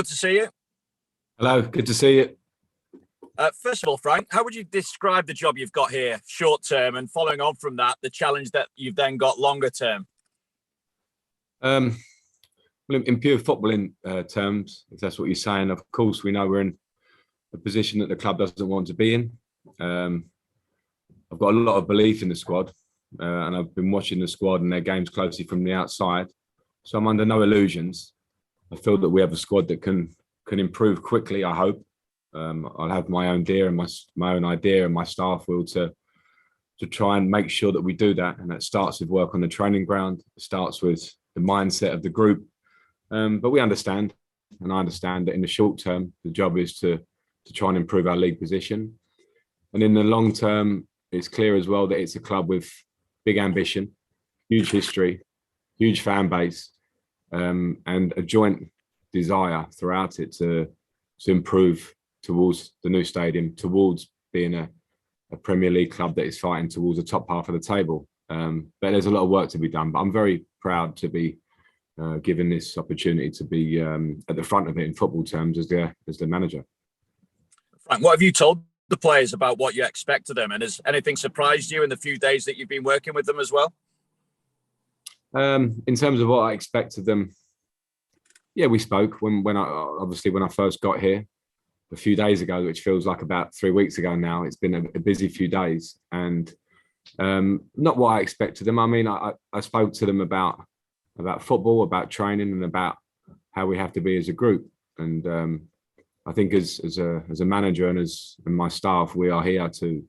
good to see you. Hello, good to see you. First of all, Frank, how would you describe the job you've got here, short term, and following on from that, the challenge that you've then got longer term? Well, in pure footballing terms, if that's what you're saying, of course, we know we're in a position that the club doesn't want to be in. I've got a lot of belief in the squad, and I've been watching the squad and their games closely from the outside. So I'm under no illusions. I feel that we have a squad that can improve quickly, I hope. I'll have my own idea and my own idea, and my staff will to try and make sure that we do that. And that starts with work on the training ground. It starts with the mindset of the group. But we understand, and I understand that in the short term, the job is to try and improve our league position. And in the long term, it's clear as well that it's a club with big ambition, huge history, huge fan base, and a joint desire throughout it to improve towards the new stadium, towards being a Premier League club that is fighting towards the top half of the table. But there's a lot of work to be done. But I'm very proud to be given this opportunity to be at the front of it in football terms as the manager. Frank, what have you told the players about what you expect of them? And has anything surprised you in the few days that you've been working with them as well? In terms of what I expect of them, yeah, we spoke when I first got here a few days ago, which feels like about 3 weeks ago now. It's been a busy few days, and not what I expected them. I mean, I spoke to them about football, about training, and about how we have to be as a group. And I think as a manager and my staff, we are here to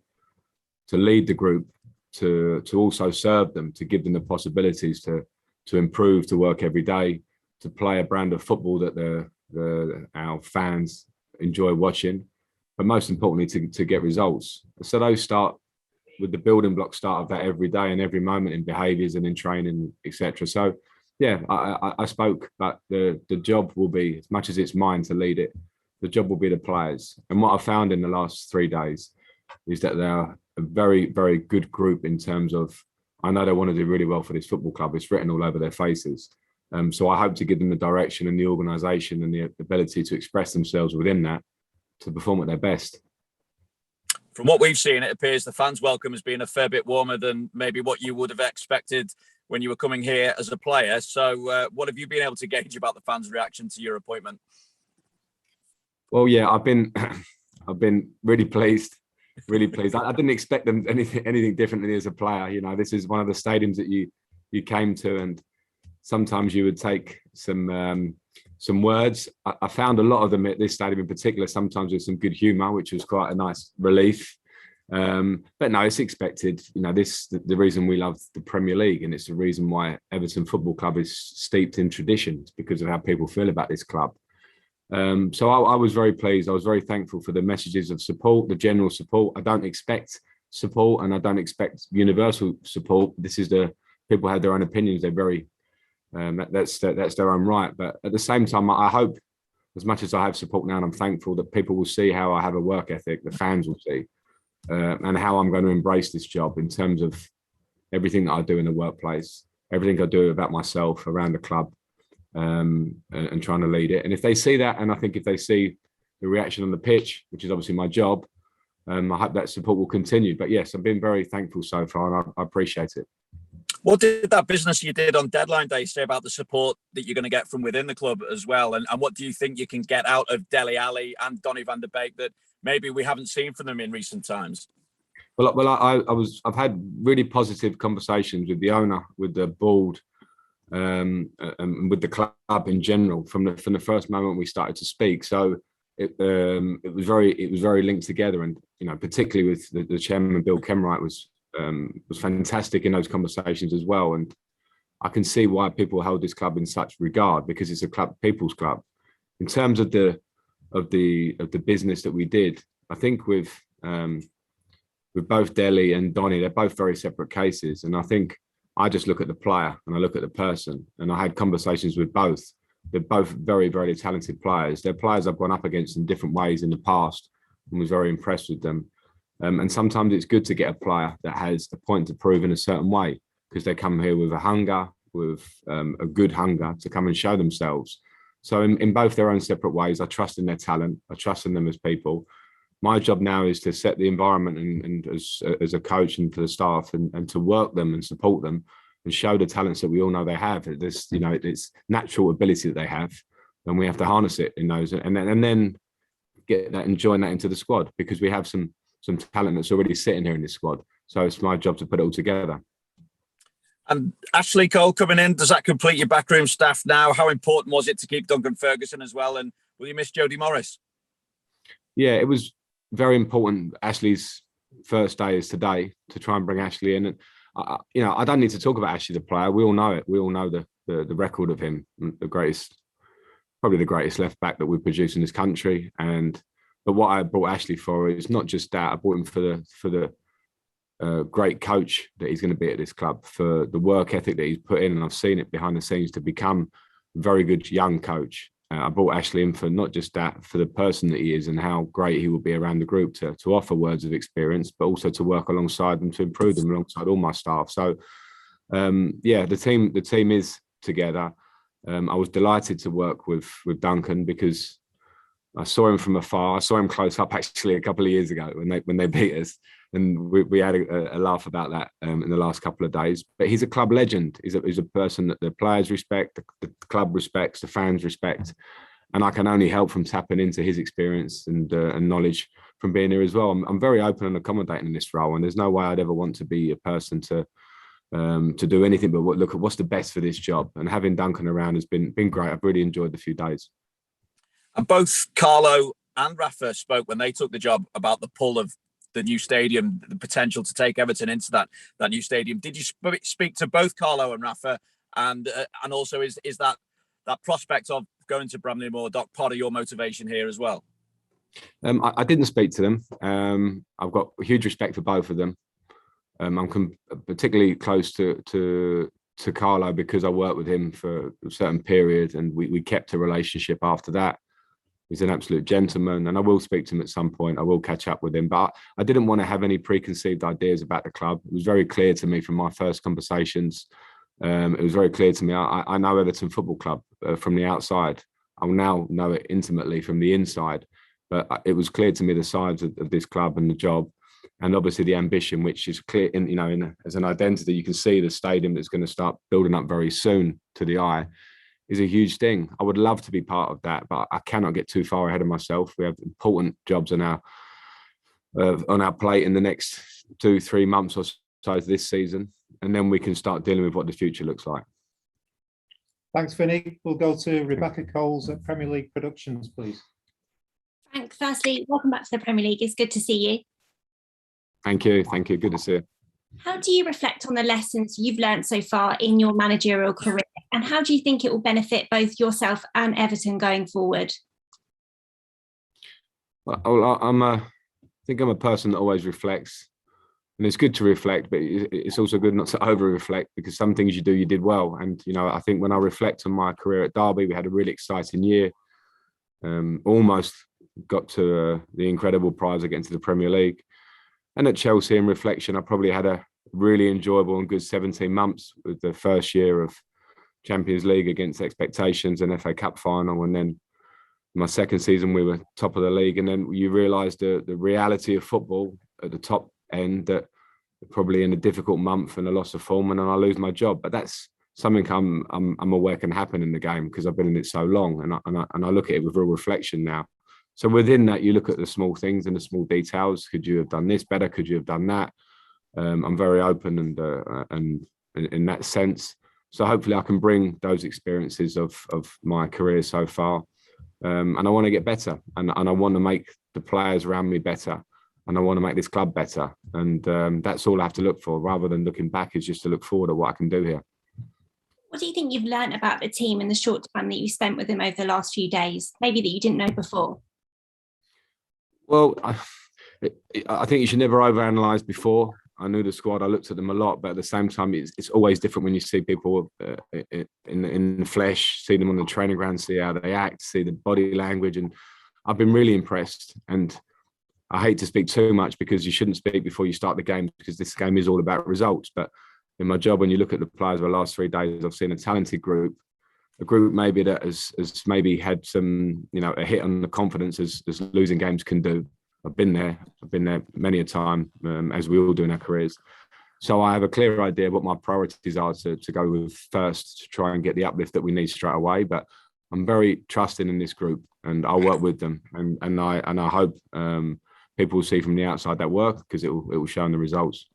lead the group, to also serve them, to give them the possibilities to improve, to work every day, to play a brand of football that our fans enjoy watching, but most importantly to get results. So those start with the building block start of that every day and every moment in behaviours and in training, etc. So yeah, I spoke, but the job will be, as much as it's mine to lead it, the job will be the players. And what I found in the last 3 days is that they're a very, very good group in terms of, I know they want to do really well for this football club. It's written all over their faces. So I hope to give them the direction and the organisation and the ability to express themselves within that to perform at their best. From what we've seen, it appears the fans' welcome has been a fair bit warmer than maybe what you would have expected when you were coming here as a player. So what have you been able to gauge about the fans' reaction to your appointment? Well, yeah, I've been really pleased. Really pleased. I didn't expect them anything differently as a player. You know, this is one of the stadiums that you came to, and sometimes you would take some words. I found a lot of them at this stadium in particular, sometimes with some good humour, which was quite a nice relief. But no, it's expected. You know, the reason we love the Premier League, and it's the reason why Everton Football Club is steeped in traditions, because of how people feel about this club. So I was very pleased. I was very thankful for the messages of support, the general support. I don't expect support, and I don't expect universal support. This is people have their own opinions. They're very that's their own right. But at the same time, I hope, as much as I have support now, and I'm thankful, that people will see how I have a work ethic. The fans will see, and how I'm going to embrace this job in terms of everything that I do in the workplace, everything I do about myself around the club. And trying to lead it. And if they see that, and I think if they see the reaction on the pitch, which is obviously my job, I hope that support will continue. But yes, I've been very thankful so far, and I appreciate it. What did that business you did on deadline day say about the support that you're going to get from within the club as well? And what do you think you can get out of Dele Alli and Donny van der Beek that maybe we haven't seen from them in recent times? Well, I've had really positive conversations with the owner, with the board, and with the club in general from the first moment we started to speak. So it was very linked together, and you know, particularly with the chairman, Bill Kenwright, was fantastic in those conversations as well. And I can see why people hold this club in such regard, because it's a people's club. In terms of the business that we did, I think with both Dele and Donny, they're both very separate cases, and I think I just look at the player and I look at the person. And I had conversations with both. They're both very, very talented players. They're players I've gone up against in different ways in the past and was very impressed with them. And sometimes it's good to get a player that has a point to prove in a certain way, because they come here with a hunger, with a good hunger to come and show themselves. So in both their own separate ways, I trust in their talent. I trust in them as people. My job now is to set the environment and as a coach and for the staff and to work them and support them and show the talents that we all know they have. This, it's natural ability that they have, and we have to harness it in those and then get that and join that into the squad, because we have some talent that's already sitting here in this squad. So it's my job to put it all together. And Ashley Cole coming in, does that complete your backroom staff now? How important was it to keep Duncan Ferguson as well? And will you miss Jody Morris? Yeah, it was very important. Ashley's first day is today, to try and bring Ashley in. And I don't need to talk about Ashley the player. We all know it. We all know the record of him, probably the greatest left back that we've produced in this country. But what I brought Ashley for is not just that. I brought him for the great coach that he's going to be at this club, for the work ethic that he's put in, and I've seen it behind the scenes, to become a very good young coach. I brought Ashley in for not just that, for the person that he is and how great he will be around the group, to offer words of experience, but also to work alongside them, to improve them alongside all my staff. So the team is together. I was delighted to work with Duncan, because I saw him from afar. I saw him close up actually a couple of years ago when they beat us, and we had a laugh about that in the last couple of days. But he's a club legend. He's a person that the players respect, the club respects, the fans respect, and I can only help from tapping into his experience and knowledge from being here as well. I'm very open and accommodating in this role, and there's no way I'd ever want to be a person to do anything but look at what's the best for this job. And having Duncan around has been great. I've really enjoyed the few days. And both Carlo and Rafa spoke when they took the job about the pull of the new stadium, the potential to take Everton into that new stadium. Did you speak to both Carlo and Rafa? And also is that prospect of going to Bramley Moor Dock part of your motivation here as well? I didn't speak to them. I've got huge respect for both of them. I'm particularly close to Carlo because I worked with him for a certain period, and we kept a relationship after that. He's an absolute gentleman, and I will speak to him at some point. I will catch up with him, but I didn't want to have any preconceived ideas about the club. It was very clear to me from my first conversations. It was very clear to me. I know Everton Football Club from the outside. I'll now know it intimately from the inside, but it was clear to me the sides of this club and the job, and obviously the ambition, which is clear as an identity. You can see the stadium that's going to start building up very soon to the eye is a huge thing. I would love to be part of that, but I cannot get too far ahead of myself. We have important jobs on our plate in the next 2-3 months or so this season, and then we can start dealing with what the future looks like. Thanks, Vinny. We'll go to Rebecca Coles at Premier League Productions, please. Thanks. Firstly, welcome back to the Premier League. It's good to see you. Thank you. Good to see you. How do you reflect on the lessons you've learned so far in your managerial career, and how do you think it will benefit both yourself and Everton going forward? Well, I think I'm a person that always reflects, and it's good to reflect, but it's also good not to over-reflect, because some things you did well. And I think when I reflect on my career at Derby, we had a really exciting year. Almost got to the incredible prize against the Premier League. And at Chelsea, in reflection, I probably had a really enjoyable and good 17 months with the first year of Champions League against expectations and FA Cup final. And then my second season, we were top of the league. And then you realise the reality of football at the top end, that probably in a difficult month and a loss of form, and then I lose my job. But that's something I'm aware can happen in the game, because I've been in it so long, and I look at it with real reflection now. So within that, you look at the small things and the small details. Could you have done this better? Could you have done that? I'm very open and in that sense. So hopefully I can bring those experiences of my career so far, and I want to get better, and I want to make the players around me better, and I want to make this club better. And that's all I have to look for, rather than looking back, is just to look forward at what I can do here. What do you think you've learned about the team in the short time that you spent with them over the last few days, maybe that you didn't know before? Well, I think you should never overanalyze before. I knew the squad, I looked at them a lot, but at the same time, it's always different when you see people in the flesh, see them on the training ground, see how they act, see the body language. And I've been really impressed. And I hate to speak too much, because you shouldn't speak before you start the game, because this game is all about results. But in my job, when you look at the players of the last 3 days, I've seen a talented group a group maybe that has maybe had some, a hit on the confidence as losing games can do. I've been there many a time, as we all do in our careers. So I have a clear idea what my priorities are to go with first, to try and get the uplift that we need straight away. But I'm very trusting in this group, and I'll work with them, and I hope people will see from the outside that work, because it will show in the results.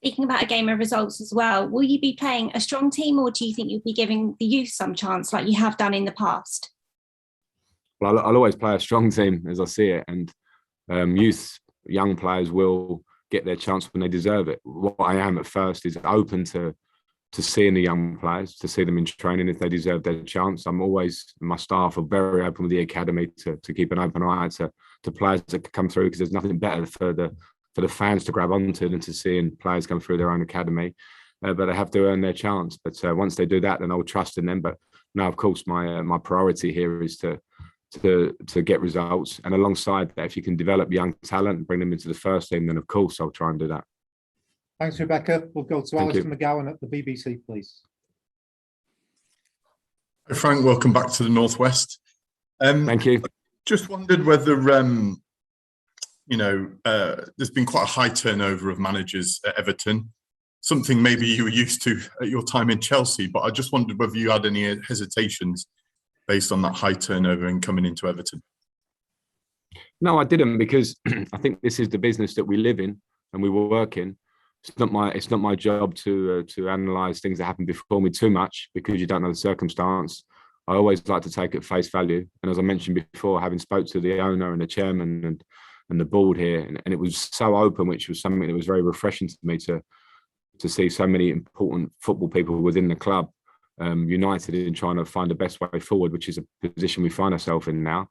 Speaking about a game of results as well, will you be playing a strong team, or do you think you'll be giving the youth some chance like you have done in the past? Well, I'll always play a strong team as I see it, and young players will get their chance when they deserve it. What I am at first is open to seeing the young players, to see them in training if they deserve their chance. My staff are very open with the academy to keep an open eye to players that come through, because there's nothing better for the fans to grab onto than to seeing players come through their own academy. But they have to earn their chance. But once they do that, then I'll trust in them. But now, of course, my priority here is to get results. And alongside that, if you can develop young talent and bring them into the first team, then of course I'll try and do that. Thanks, Rebecca. We'll go to Thank Alistair you. McGowan at the BBC, please. Hi, Frank, welcome back to the Northwest. Thank you. Just wondered whether, there's been quite a high turnover of managers at Everton, something maybe you were used to at your time in Chelsea, but I just wondered whether you had any hesitations based on that high turnover and coming into Everton. No, I didn't, because I think this is the business that we live in and we work in. It's not my job to analyse things that happened before me too much, because you don't know the circumstance. I always like to take it at face value. And as I mentioned before, having spoke to the owner and the chairman and the board here, and it was so open, which was something that was very refreshing to me to see so many important football people within the club united in trying to find the best way forward, which is a position we find ourselves in now.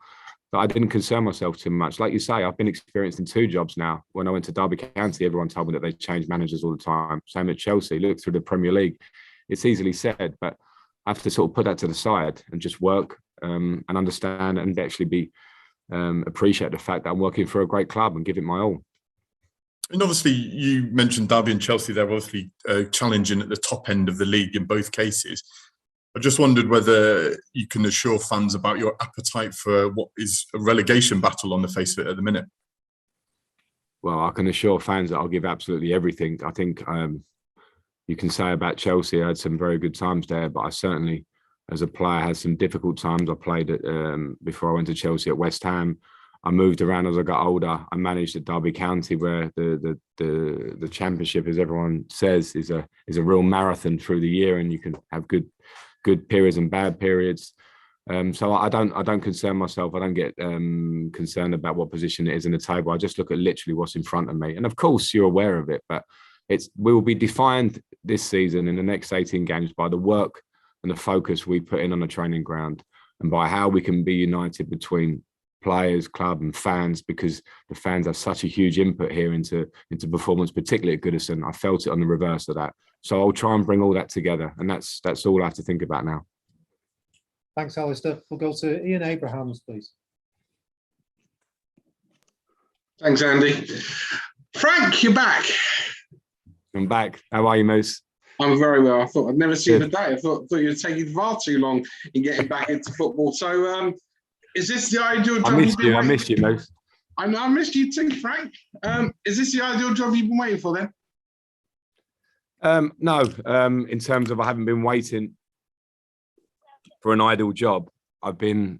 But I didn't concern myself too much. Like you say, I've been experienced in 2 jobs now. When I went to Derby County, everyone told me that they change managers all the time. Same at Chelsea. Look through the Premier League. It's easily said, but I have to sort of put that to the side and just work and understand and actually appreciate the fact that I'm working for a great club and give it my all. And obviously, you mentioned Derby and Chelsea. They're obviously challenging at the top end of the league in both cases. I just wondered whether you can assure fans about your appetite for what is a relegation battle on the face of it at the minute. Well, I can assure fans that I'll give absolutely everything. I think you can say about Chelsea, I had some very good times there, but I certainly, as a player, had some difficult times. I played before I went to Chelsea at West Ham. I moved around as I got older. I managed at Derby County, where the championship, as everyone says, is a real marathon through the year, and you can have good periods and bad periods. So I don't concern myself. I don't get concerned about what position it is in the table. I just look at literally what's in front of me. And of course, you're aware of it, but we will be defined this season in the next 18 games by the work and the focus we put in on the training ground, and by how we can be united between players, club and fans, because the fans have such a huge input here into performance, particularly at Goodison. I felt it on the reverse of that. So I'll try and bring all that together, and that's all I have to think about now. Thanks, Alistair. We'll go to Ian Abrahams, please. Thanks, Andy. Frank, you're back. I'm back. How are you, Moose? I'm very well. I thought I'd never seen the day. I thought you'd taken far too long in getting back into football. So is this the ideal job? I missed you, Moose. I know, I missed you too, Frank. Is this the ideal job you've been waiting for then? No, in terms of I haven't been waiting for an ideal job. I've been,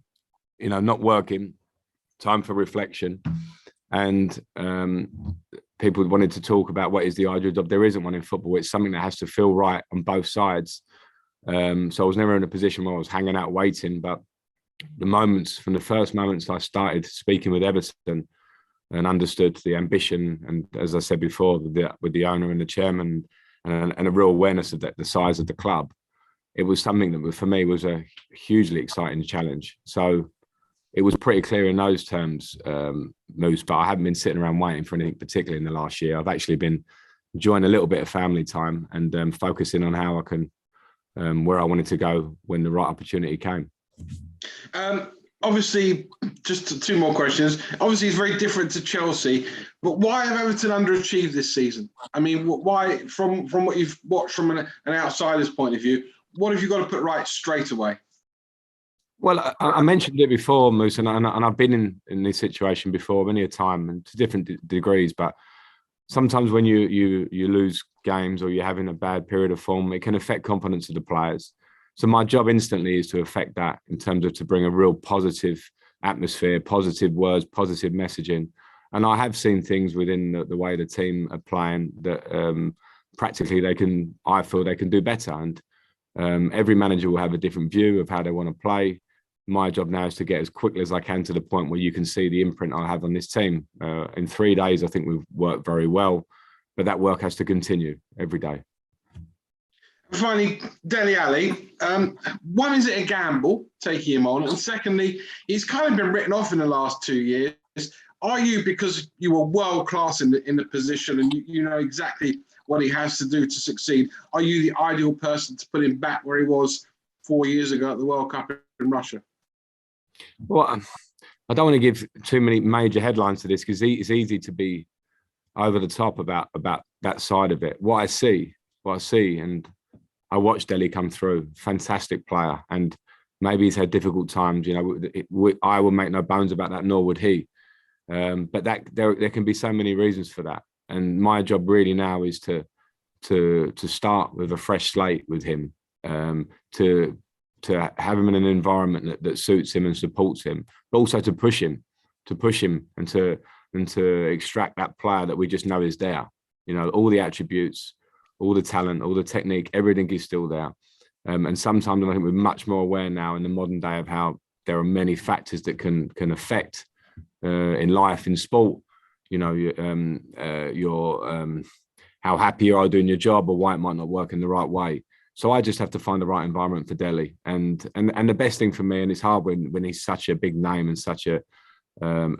not working, time for reflection. And people wanted to talk about what is the ideal job. There isn't one in football. It's something that has to feel right on both sides. So I was never in a position where I was hanging out waiting, but from the first moments I started speaking with Everton and understood the ambition, and as I said before, with the owner and the chairman, and a real awareness of the size of the club, it was something that for me was a hugely exciting challenge. So it was pretty clear in those terms, Moose, but I haven't been sitting around waiting for anything particularly in the last year. I've actually been enjoying a little bit of family time and focusing on how I can, where I wanted to go when the right opportunity came. Obviously, just 2 more questions. Obviously, it's very different to Chelsea, but why have Everton underachieved this season? I mean, why, from what you've watched from an outsider's point of view, what have you got to put right straight away? Well, I mentioned it before, Moose, and I've been in this situation before many a time and to different degrees. But sometimes when you lose games or you're having a bad period of form, it can affect confidence of the players. So my job instantly is to affect that in terms of to bring a real positive atmosphere, positive words, positive messaging. And I have seen things within the way the team are playing that practically I feel they can do better. And every manager will have a different view of how they want to play. My job now is to get as quickly as I can to the point where you can see the imprint I have on this team. In 3 days, I think we've worked very well, but that work has to continue every day. Finally, Dele Alli, one, is it a gamble taking him on? And secondly, he's kind of been written off in the last 2 years. Are you, because you were world class in the position and you know exactly what he has to do to succeed, are you the ideal person to put him back where he was 4 years ago at the World Cup in Russia? Well, I don't want to give too many major headlines to this because it's easy to be over the top about that side of it. What I see, and I watched Dele come through, fantastic player, and maybe he's had difficult times. You know, I will make no bones about that, nor would he. But there can be so many reasons for that, and my job really now is to start with a fresh slate with him, to have him in an environment that suits him and supports him, but also to push him and to extract that player that we just know is there. You know, all the attributes, all the talent, all the technique, everything is still there. And sometimes I think we're much more aware now in the modern day of how there are many factors that can affect in life, in sport. You know, how happy you are doing your job or why it might not work in the right way. So I just have to find the right environment for Dele. And the best thing for me, and it's hard when he's such a big name and such a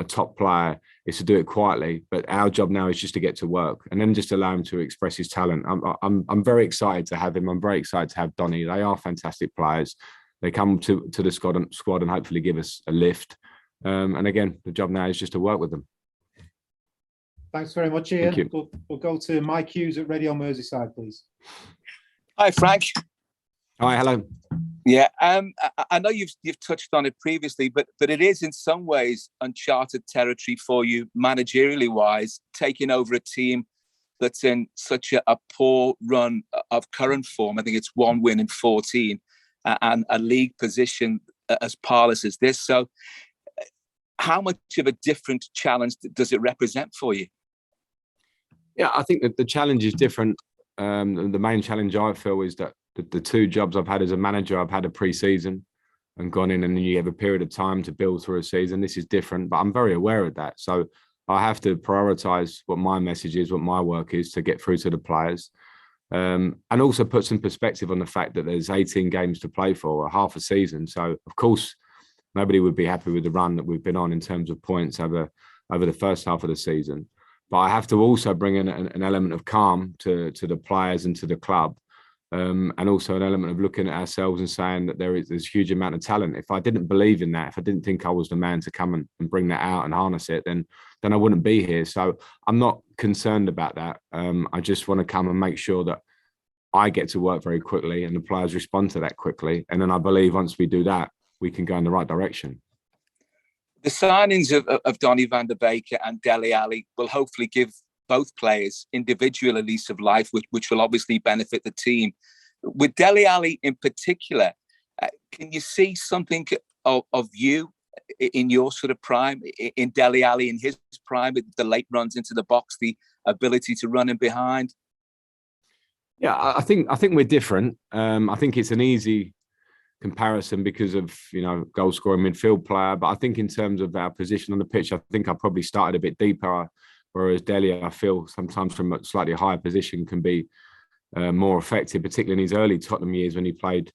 top player, is to do it quietly. But our job now is just to get to work and then just allow him to express his talent. I'm very excited to have him. I'm very excited to have Donny. They are fantastic players. They come to the squad and hopefully give us a lift. And again, the job now is just to work with them. Thanks very much, Ian. Thank you. We'll go to Mike Hughes at Radio Merseyside, please. Hi, Frank. Hi, hello. Yeah, I know you've touched on it previously, but it is in some ways uncharted territory for you, managerially wise, taking over a team that's in such a poor run of current form. I think it's 1 win in 14, and a league position as parlous as this. So, how much of a different challenge does it represent for you? Yeah, I think that the challenge is different. The main challenge I feel is that the 2 jobs I've had as a manager, I've had a pre-season and gone in, and then you have a period of time to build through a season. This is different, but I'm very aware of that. So I have to prioritize what my message is, what my work is to get through to the players, and also put some perspective on the fact that there's 18 games to play for, or half a season. So of course, nobody would be happy with the run that we've been on in terms of points over the first half of the season. But I have to also bring in an element of calm to the players and to the club, and also an element of looking at ourselves and saying that there's a huge amount of talent. If I didn't believe in that, if I didn't think I was the man to come and bring that out and harness it, then I wouldn't be here. So I'm not concerned about that. I just want to come and make sure that I get to work very quickly and the players respond to that quickly. And then I believe once we do that, we can go in the right direction. The signings of Donny van der Beek and Dele Alli will hopefully give both players individual a lease of life, which will obviously benefit the team. With Dele Alli in particular, can you see something of you in your sort of prime, in Dele Alli in his prime, with the late runs into the box, the ability to run in behind? Yeah, I think we're different. I think it's an easy comparison because of, goal scoring midfield player. But I think in terms of our position on the pitch, I think I probably started a bit deeper, whereas Dele, I feel sometimes from a slightly higher position can be more effective, particularly in his early Tottenham years when he played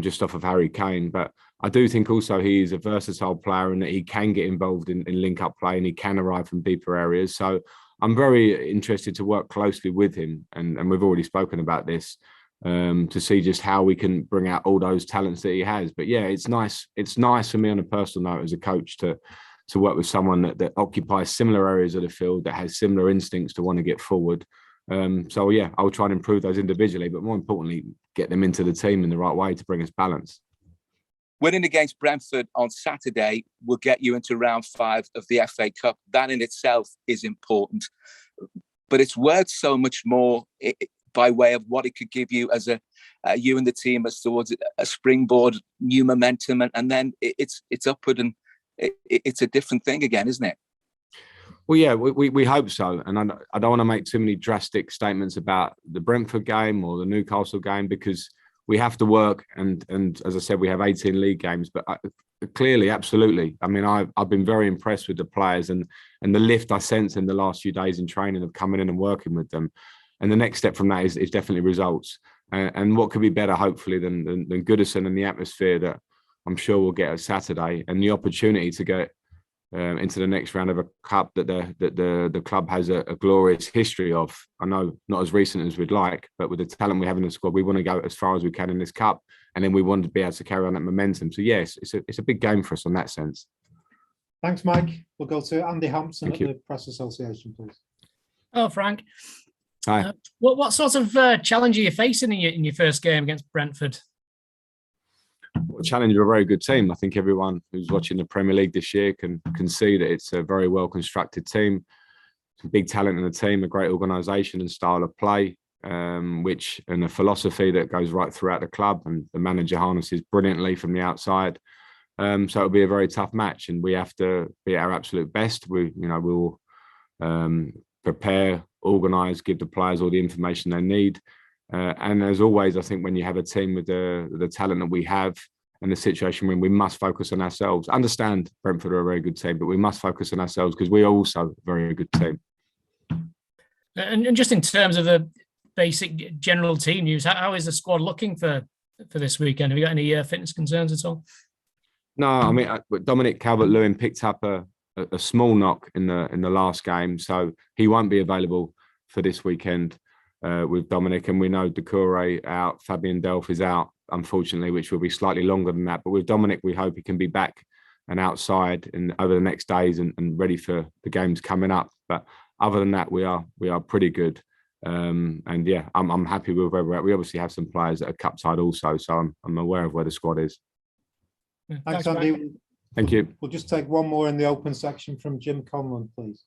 just off of Harry Kane. But I do think also he is a versatile player and that he can get involved in link-up play and he can arrive from deeper areas. So I'm very interested to work closely with him, and we've already spoken about this, to see just how we can bring out all those talents that he has. But yeah, it's nice. It's nice for me on a personal note as a coach to work with someone that occupies similar areas of the field, that has similar instincts to want to get forward. So yeah, I'll try and improve those individually, but more importantly, get them into the team in the right way to bring us balance. Winning against Brentford on Saturday will get you into round 5 of the FA Cup. That in itself is important, but it's worth so much more by way of what it could give you as you and the team as towards a springboard, new momentum, and then it's upward, and it's a different thing again, isn't it? Well, yeah, we hope so. And I don't want to make too many drastic statements about the Brentford game or the Newcastle game, because we have to work. And as I said, we have 18 league games. But clearly, absolutely. I mean, I've been very impressed with the players and the lift I sense in the last few days in training of coming in and working with them. And the next step from that is definitely results. And what could be better, hopefully, than Goodison and the atmosphere that I'm sure we'll get at Saturday, and the opportunity to get into the next round of a cup that the club has a glorious history of. I know not as recent as we'd like, but with the talent we have in the squad, we want to go as far as we can in this cup, and then we want to be able to carry on that momentum. So yes, it's a big game for us on that sense. Thanks, Mike. We'll go to Andy Hampson Thank at you. the Press Association, please. Oh, Frank. Hi. What sort of challenge are you facing in your first game against Brentford? Challenge are a very good team. I think everyone who's watching the Premier League this year can see that it's a very well constructed team, some big talent in the team, a great organisation and style of play, and a philosophy that goes right throughout the club, and the manager harnesses brilliantly from the outside. So it'll be a very tough match, and we have to be at our absolute best. We'll prepare, organise, give the players all the information they need. And as always, I think when you have a team with the talent that we have and the situation when we must focus on ourselves. Understand Brentford are a very good team, but we must focus on ourselves because we are also a very good team. And just in terms of the basic general team news, how is the squad looking for this weekend? Have you got any fitness concerns at all? No, I mean, Dominic Calvert-Lewin picked up a small knock in the last game, so he won't be available for this weekend with Dominic. And we know Doucouré out, Fabian Delph is out, unfortunately, which will be slightly longer than that. But with Dominic, we hope he can be back and outside over the next days and ready for the games coming up. But other than that, we are pretty good. And yeah, I'm happy with where we're at. We obviously have some players that are cup side also, so I'm aware of where the squad is. Thanks, Andy. Thank you. We'll just take one more in the open section from Jim Conlon, please.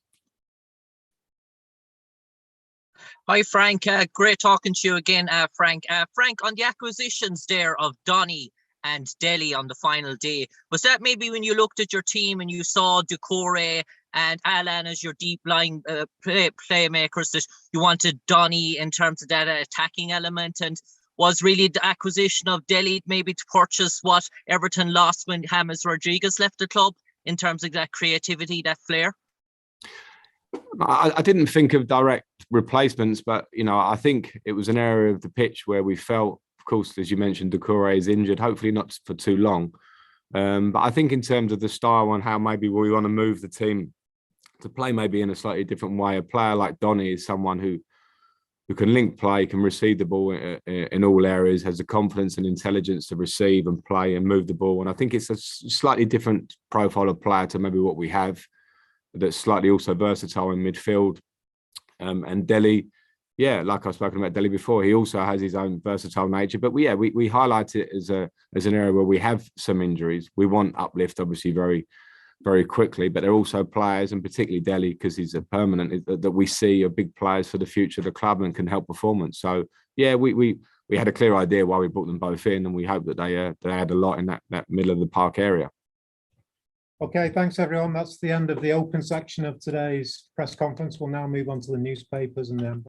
Hi, Frank. Great talking to you again, Frank. Frank, on the acquisitions there of Donny and Dele on the final day, was that maybe when you looked at your team and you saw Doucouré and Alan as your deep line playmakers, that you wanted Donny in terms of that attacking element? And was really the acquisition of Dele maybe to purchase what Everton lost when James Rodriguez left the club in terms of that creativity, that flair? I didn't think of direct replacements, but I think it was an area of the pitch where we felt, of course, as you mentioned, Doucouré is injured, hopefully not for too long. But I think in terms of the style and how maybe we want to move the team to play maybe in a slightly different way, a player like Donny is someone who can link play, can receive the ball in all areas, has the confidence and intelligence to receive and play and move the ball. And I think it's a slightly different profile of player to maybe what we have, that's slightly also versatile in midfield. And Dele, yeah, like I've spoken about Dele before, he also has his own versatile nature. But we highlight it as an area where we have some injuries. We want uplift, obviously, very, very quickly. But they're also players, and particularly Dele, because he's a permanent, that we see are big players for the future of the club and can help performance. So yeah, we had a clear idea why we brought them both in, and we hope that they add a lot in that middle of the park area. Okay, thanks everyone. That's the end of the open section of today's press conference. We'll now move on to the newspapers and then